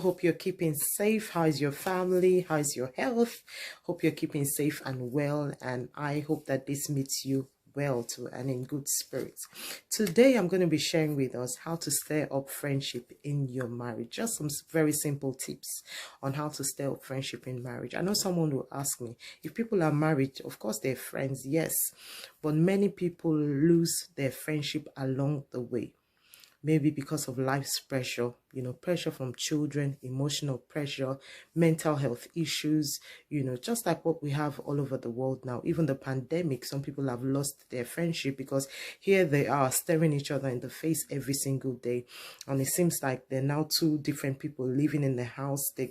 Hope you're keeping safe. How is your family? How is your health? Hope you're keeping safe and well. And I hope that this meets you well too and in good spirits. Today I'm going to be sharing with us how to stir up friendship in your marriage. Just some very simple tips on how to stir up friendship in marriage. I know someone will ask me, if people are married, of course they're friends, yes, but many people lose their friendship along the way. Maybe because of life's pressure, pressure from children, emotional pressure, mental health issues, just like what we have all over the world now. Even the pandemic, some people have lost their friendship because here they are staring each other in the face every single day. And it seems like they're now two different people living in the house. They're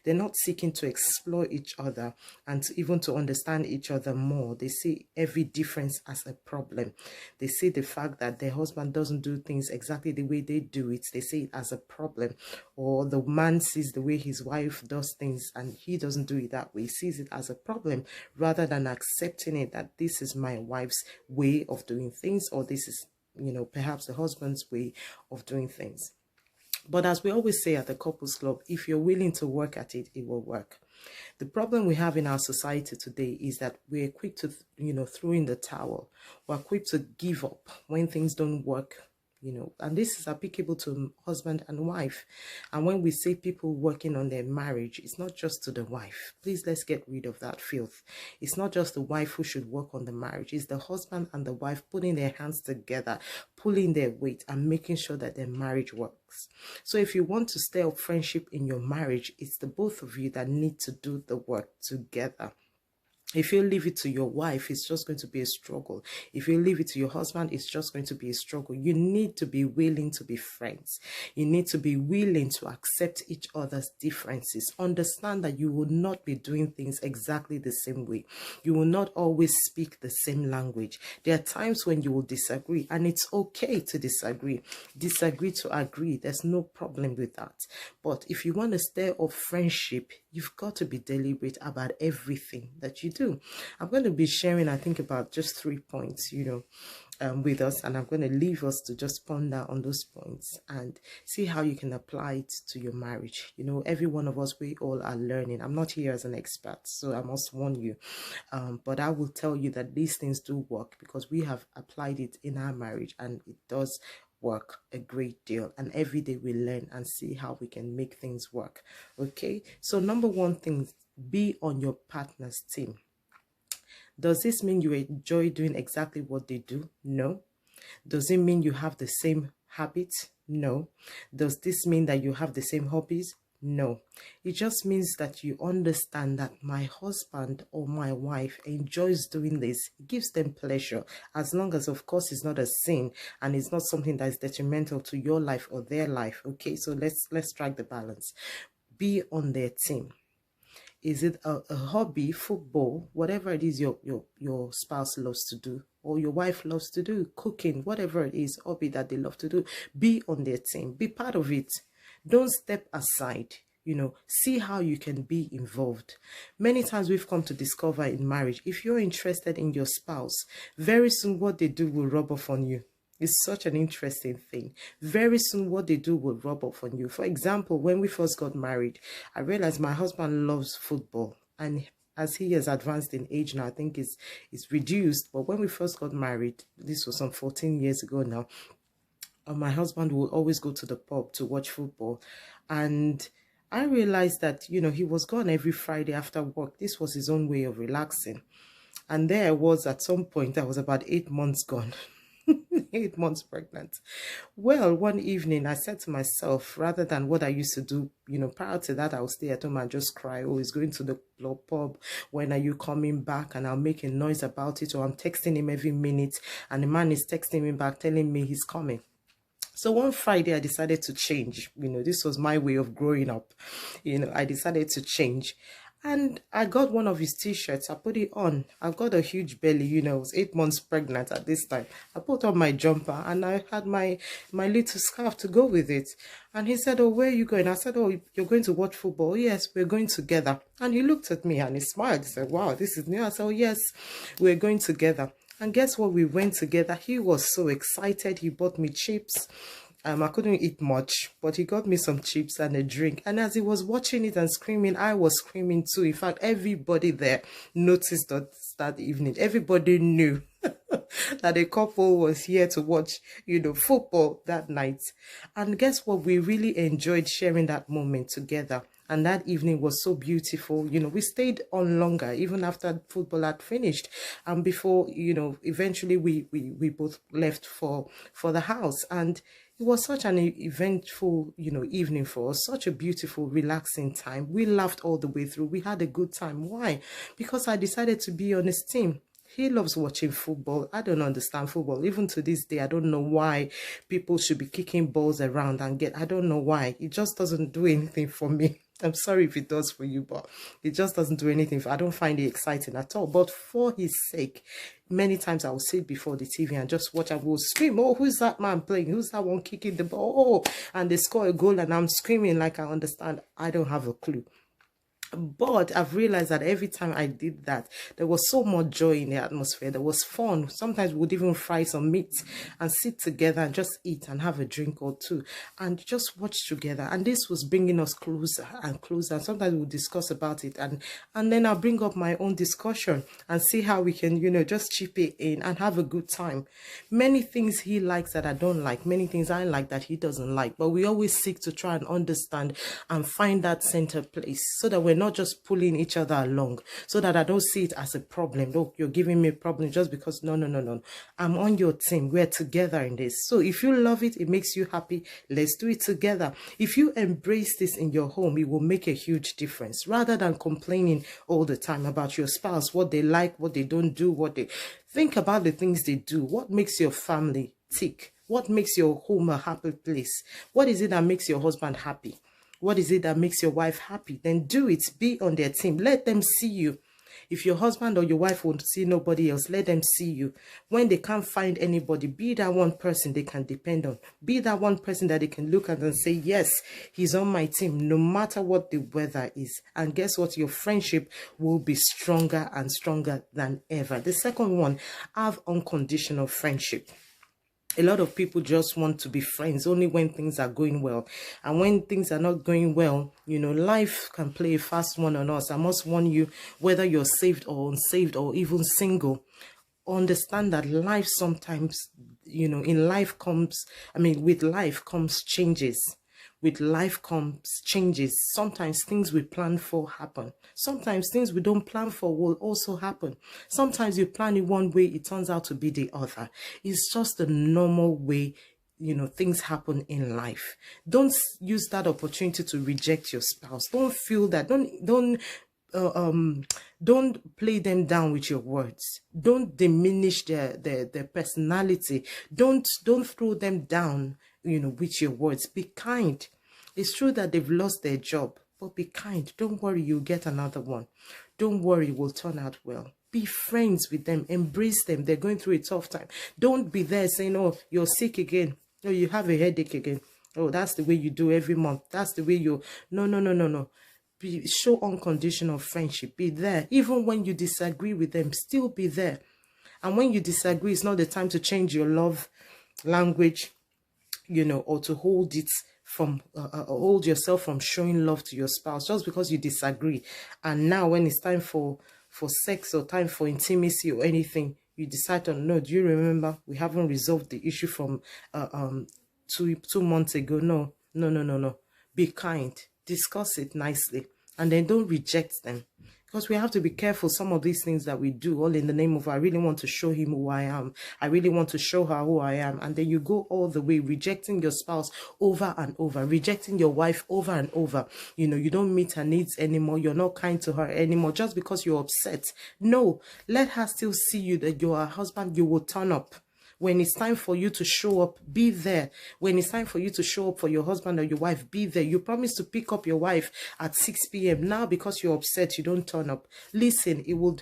not seeking to explore each other and even to understand each other more. They see every difference as a problem. They see the fact that their husband doesn't do things exactly the way they do it. They see it as a problem, or the man sees the way his wife does things and he doesn't do it that way. He sees it as a problem rather than accepting it that this is my wife's way of doing things, or this is, perhaps the husband's way of doing things. But as we always say at the Couples Club, if you're willing to work at it, it will work. The problem we have in our society today is that we're quick to, throw in the towel. We're quick to give up when things don't work. And this is applicable to husband and wife. And when we say people working on their marriage, it's not just to the wife. Please, let's get rid of that filth. It's not just the wife who should work on the marriage. It's the husband and the wife putting their hands together, pulling their weight and making sure that their marriage works. So if you want to stir up friendship in your marriage, it's the both of you that need to do the work together. If you leave it to your wife, it's just going to be a struggle. If you leave it to your husband, it's just going to be a struggle. You need to be willing to be friends. You need to be willing to accept each other's differences. Understand that you will not be doing things exactly the same way. You will not always speak the same language. There are times when you will disagree, and it's okay to disagree. Disagree to agree. There's no problem with that. But if you want to stir up friendship, you've got to be deliberate about everything that you do. I'm going to be sharing, I think, about just 3 points, with us, and I'm going to leave us to just ponder on those points and see how you can apply it to your marriage. Every one of us, we all are learning. I'm not here as an expert, so I must warn you. But I will tell you that these things do work because we have applied it in our marriage, and it does work a great deal. And every day we learn and see how we can make things work. Okay, so number one thing, be on your partner's team. Does this mean you enjoy doing exactly what they do? No. Does it mean you have the same habits? No. Does this mean that you have the same hobbies? No. It just means that you understand that my husband or my wife enjoys doing this. It gives them pleasure, as long as, of course, it's not a sin and it's not something that is detrimental to your life or their life. Okay, so let's strike the balance. Be on their team. Is it a hobby, football, whatever it is your spouse loves to do, or your wife loves to do, cooking, whatever it is, hobby that they love to do, be on their team. Be part of it. Don't step aside. See how you can be involved. Many times we've come to discover in marriage, if you're interested in your spouse, very soon what they do will rub off on you. It's such an interesting thing. Very soon what they do will rub off on you. For example, when we first got married, I realized my husband loves football. And as he has advanced in age now, I think it's reduced. But when we first got married, this was some 14 years ago now, my husband would always go to the pub to watch football. And I realized that, he was gone every Friday after work. This was his own way of relaxing. And there I was at some point, I was about 8 months gone. 8 months pregnant. Well, one evening I said to myself, rather than what I used to do, prior to that, I would stay at home and just cry. Oh, he's going to the pub. When are you coming back? And I'll make a noise about it, or I'm texting him every minute, and the man is texting me back telling me he's coming. So one Friday I decided to change. This was my way of growing up. I decided to change. And I got one of his t-shirts. I put it on. I've got a huge belly, I was 8 months pregnant at this time. I put on my jumper and I had my little scarf to go with it. And he said, oh, where are you going? I said, oh, you're going to watch football? Oh, yes, we're going together. And he looked at me and he smiled. He said, wow, this is new. I said, oh, yes, we're going together. And guess what? We went together. He was so excited. He bought me chips. I couldn't eat much, but he got me some chips and a drink. And as he was watching it and screaming, I was screaming too. In fact, everybody there noticed that evening. Everybody knew that a couple was here to watch, football that night. And guess what? We really enjoyed sharing that moment together. And that evening was so beautiful. We stayed on longer, even after football had finished. And before, eventually we both left for the house. And it was such an eventful, evening for us. Such a beautiful, relaxing time. We laughed all the way through. We had a good time. Why? Because I decided to be on his team. He loves watching football. I don't understand football. Even to this day, I don't know why people should be kicking balls around I don't know why. It just doesn't do anything for me. I'm sorry if it does for you, but it just doesn't do anything. I don't find it exciting at all. But for his sake, many times I will sit before the TV and just watch. I will scream, oh, who's that man playing? Who's that one kicking the ball? Oh, and they score a goal and I'm screaming like I understand. I don't have a clue. But I've realized that every time I did that, there was so much joy in the atmosphere. There was fun. Sometimes we would even fry some meat and sit together and just eat and have a drink or two and just watch together. And this was bringing us closer and closer. And sometimes we'll discuss about it. And then I'll bring up my own discussion and see how we can, just chip it in and have a good time. Many things he likes that I don't like. Many things I like that he doesn't like. But we always seek to try and understand and find that center place so that we're not just pulling each other along, so that I don't see it as a problem. Look, you're giving me a problem just because no. I'm on your team. We're together in this. So if you love it, it makes you happy. Let's do it together. If you embrace this in your home, it will make a huge difference. Rather than complaining all the time about your spouse, what they like, what they don't do, think about the things they do. What makes your family tick? What makes your home a happy place? What is it that makes your husband happy? What is it that makes your wife happy? Then do it. Be on their team. Let them see you. If your husband or your wife won't see nobody else, let them see you. When they can't find anybody, be that one person they can depend on. Be that one person that they can look at and say, yes, he's on my team, no matter what the weather is. And guess what? Your friendship will be stronger and stronger than ever. The second one, have unconditional friendship. A lot of people just want to be friends only when things are going well. And when things are not going well, life can play a fast one on us. I must warn you, whether you're saved or unsaved or even single, understand that life sometimes, with life comes changes. With life comes changes. Sometimes things we plan for happen. Sometimes things we don't plan for will also happen. Sometimes you plan in one way, it turns out to be the other. It's just the normal way, things happen in life. Don't use that opportunity to reject your spouse. Don't feel that. Don't play them down with your words. Don't diminish their personality. Don't throw them down, with your words. Be kind. It's true that they've lost their job, but be kind. Don't worry, you'll get another one. Don't worry, it will turn out well. Be friends with them. Embrace them. They're going through a tough time. Don't be there saying, oh, you're sick again. Oh, you have a headache again. Oh, that's the way you do every month. That's the way you... No. Show unconditional friendship. Be there. Even when you disagree with them, still be there. And when you disagree, it's not the time to change your love language, or to hold yourself from showing love to your spouse just because you disagree. And now when it's time for sex or time for intimacy or anything, you decide on, no, do you remember we haven't resolved the issue from 2 months ago? No. Be kind. Discuss it nicely. And then don't reject them. Because we have to be careful. Some of these things that we do, all in the name of, I really want to show him who I am. I really want to show her who I am. And then you go all the way, rejecting your spouse over and over, rejecting your wife over and over. You don't meet her needs anymore. You're not kind to her anymore just because you're upset. No, let her still see you that you're her husband. You will turn up. When it's time for you to show up, be there. When it's time for you to show up for your husband or your wife, be there. You promise to pick up your wife at 6 p.m. Now, because you're upset, you don't turn up. Listen, it will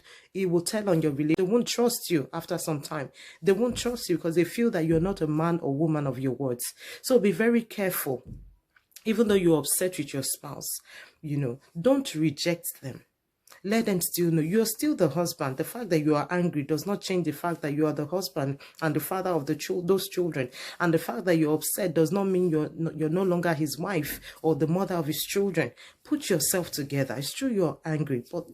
tell on your relationship. They won't trust you after some time. They won't trust you because they feel that you're not a man or woman of your words. So be very careful. Even though you're upset with your spouse, don't reject them. Let them still know you're still the husband. The fact that you are angry does not change the fact that you are the husband and the father of those children. And the fact that you're upset does not mean you're no longer his wife or the mother of his children. Put yourself together. It's true you're angry, but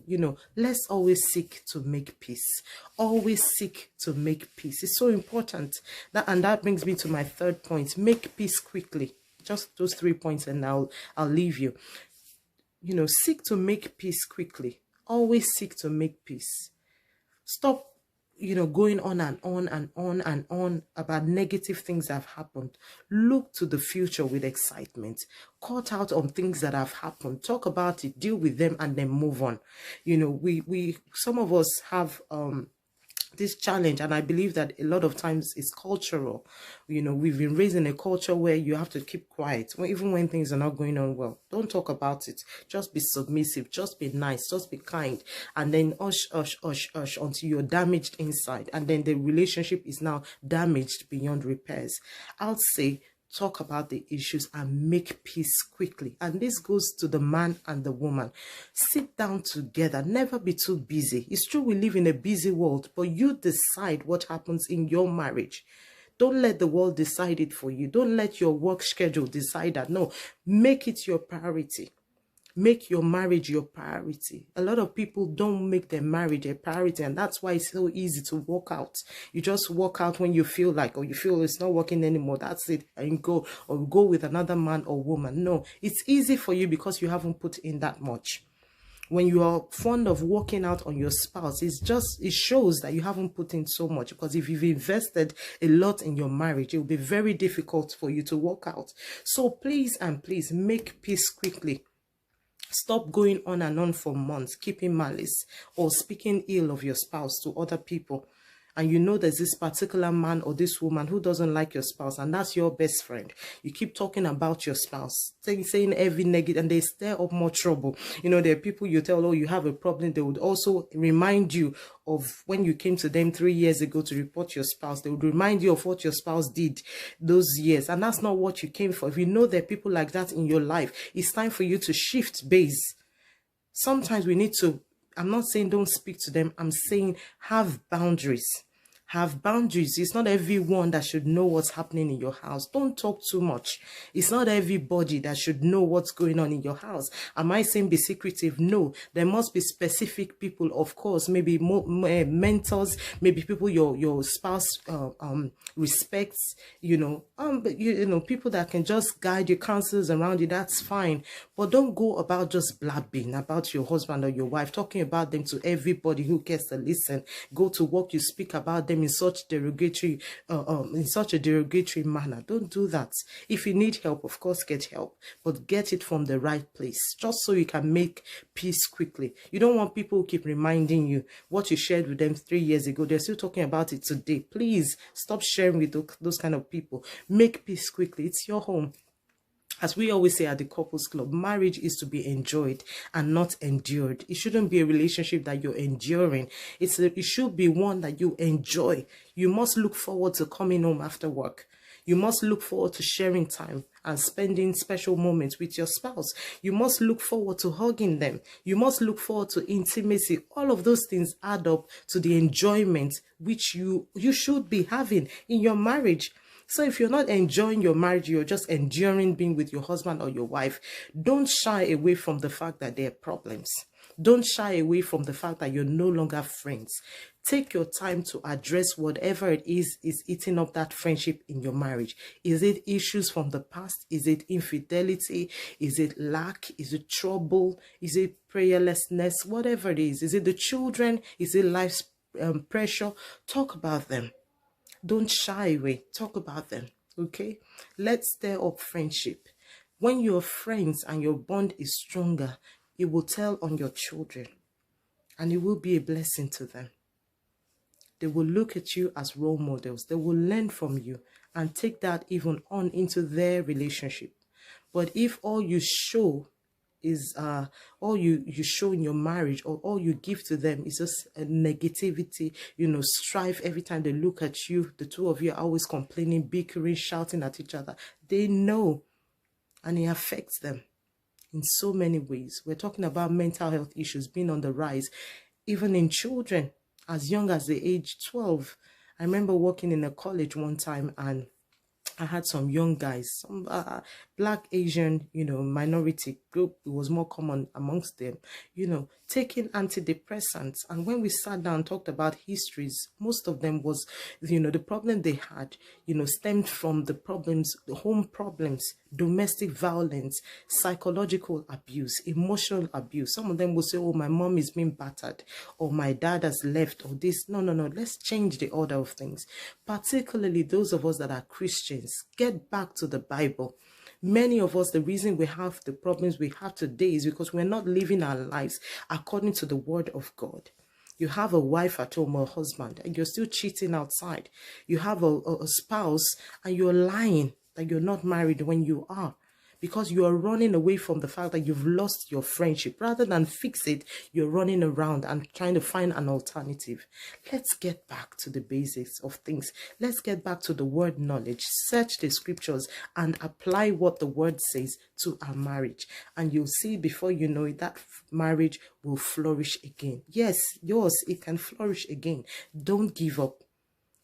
let's always seek to make peace. Always seek to make peace. It's so important. That brings me to my third point. Make peace quickly. Just those 3 points and I'll leave you. Seek to make peace quickly. Always seek to make peace. Stop, going on and on and on and on about negative things that have happened. Look to the future with excitement. Cut out on things that have happened. Talk about it, deal with them, and then move on. Some of us have this challenge, and I believe that a lot of times it's cultural. We've been raised in a culture where you have to keep quiet even when things are not going on well. Don't talk about it. Just be submissive, just be nice, just be kind, and then hush until you're damaged inside, and then the relationship is now damaged beyond repairs. I'll say talk about the issues and make peace quickly. And this goes to the man and the woman. Sit down together. Never be too busy. It's true we live in a busy world, but you decide what happens in your marriage. Don't let the world decide it for you. Don't let your work schedule decide that. No, make it your priority. Make your marriage your priority. A lot of people don't make their marriage a priority, and that's why it's so easy to walk out. You just walk out when you feel like, or you feel it's not working anymore. That's it, and go with another man or woman. No, it's easy for you because you haven't put in that much. When you are fond of walking out on your spouse, it shows that you haven't put in so much, because if you've invested a lot in your marriage, it will be very difficult for you to walk out. So please make peace quickly. Stop going on and on for months, keeping malice or speaking ill of your spouse to other people. And there's this particular man or this woman who doesn't like your spouse, and that's your best friend. You keep talking about your spouse, saying every negative, and they stir up more trouble. There are people you tell, oh, you have a problem. They would also remind you of when you came to them 3 years ago to report your spouse. They would remind you of what your spouse did those years. And that's not what you came for. If you know there are people like that in your life, it's time for you to shift base. Sometimes we need to, I'm not saying don't speak to them. I'm saying have boundaries. Have boundaries. It's not everyone that should know what's happening in your house. Don't talk too much. It's not everybody that should know what's going on in your house. Am I saying be secretive? No. There must be specific people, of course, maybe mentors, maybe people your spouse respects, people that can just guide you, counselors around you. That's fine. But don't go about just blabbing about your husband or your wife, talking about them to everybody who cares to listen. Go to work, you speak about them in such a derogatory manner. Don't do that. If you need help, of course, get help, but get it from the right place, just so you can make peace quickly. You don't want people who keep reminding you what you shared with them 3 years ago. They're still talking about it today. Please stop sharing with those kind of people. Make peace quickly. It's your home. As we always say at the Couples Club, marriage is to be enjoyed and not endured. It shouldn't be a relationship that you're enduring. It should be one that you enjoy. You must look forward to coming home after work. You must look forward to sharing time and spending special moments with your spouse. You must look forward to hugging them. You must look forward to intimacy. All of those things add up to the enjoyment which you should be having in your marriage. So if you're not enjoying your marriage, you're just enduring being with your husband or your wife, don't shy away from the fact that there are problems. Don't shy away from the fact that you're no longer friends. Take your time to address whatever it is eating up that friendship in your marriage. Is it issues from the past? Is it infidelity? Is it lack? Is it trouble? Is it prayerlessness? Whatever it is it the children? Is it life's pressure? Talk about them. Don't shy away. Talk about them, okay? Let's stir up friendship. When you're friends and your bond is stronger, it will tell on your children, and it will be a blessing to them. They will look at you as role models. They will learn from you and take that even on into their relationship. But if all you show is all you show in your marriage, or all you give to them is just a negativity, strife every time they look at you, the two of you are always complaining, bickering, shouting at each other, they know, and it affects them. in so many ways. We're talking about mental health issues being on the rise, even in children as young as the age 12. I remember working in a college one time, and I had some young guys, some black, Asian, minority group. It was more common amongst them, taking antidepressants. And when we sat down and talked about histories, most of them was, the problem they had, stemmed from the problems, the home problems, domestic violence, psychological abuse, emotional abuse. Some of them will say, oh, my mom is being battered, or my dad has left, or this. No. Let's change the order of things. Particularly those of us that are Christians, get back to the Bible. Many of us, the reason we have the problems we have today is because we're not living our lives according to the word of God. You have a wife at home or a husband, and you're still cheating outside. You have a spouse, and you're lying that you're not married when you are, because you are running away from the fact that you've lost your friendship. Rather than fix it, you're running around and trying to find an alternative. Let's get back to the basics of things. Let's get back to the word knowledge. Search the scriptures and apply what the word says to our marriage. And you'll see, before you know it, that marriage will flourish again. Yes, yours, it can flourish again. Don't give up.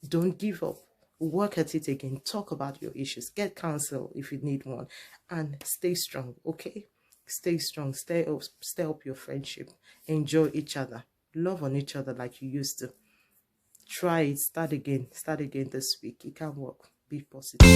Don't give up. Work at it again. Talk about your issues. Get counsel if you need one. And stay strong, okay? Stay strong. Stay up your friendship. Enjoy each other. Love on each other like you used to. Try it. Start again. Start again this week. It can work. Be positive.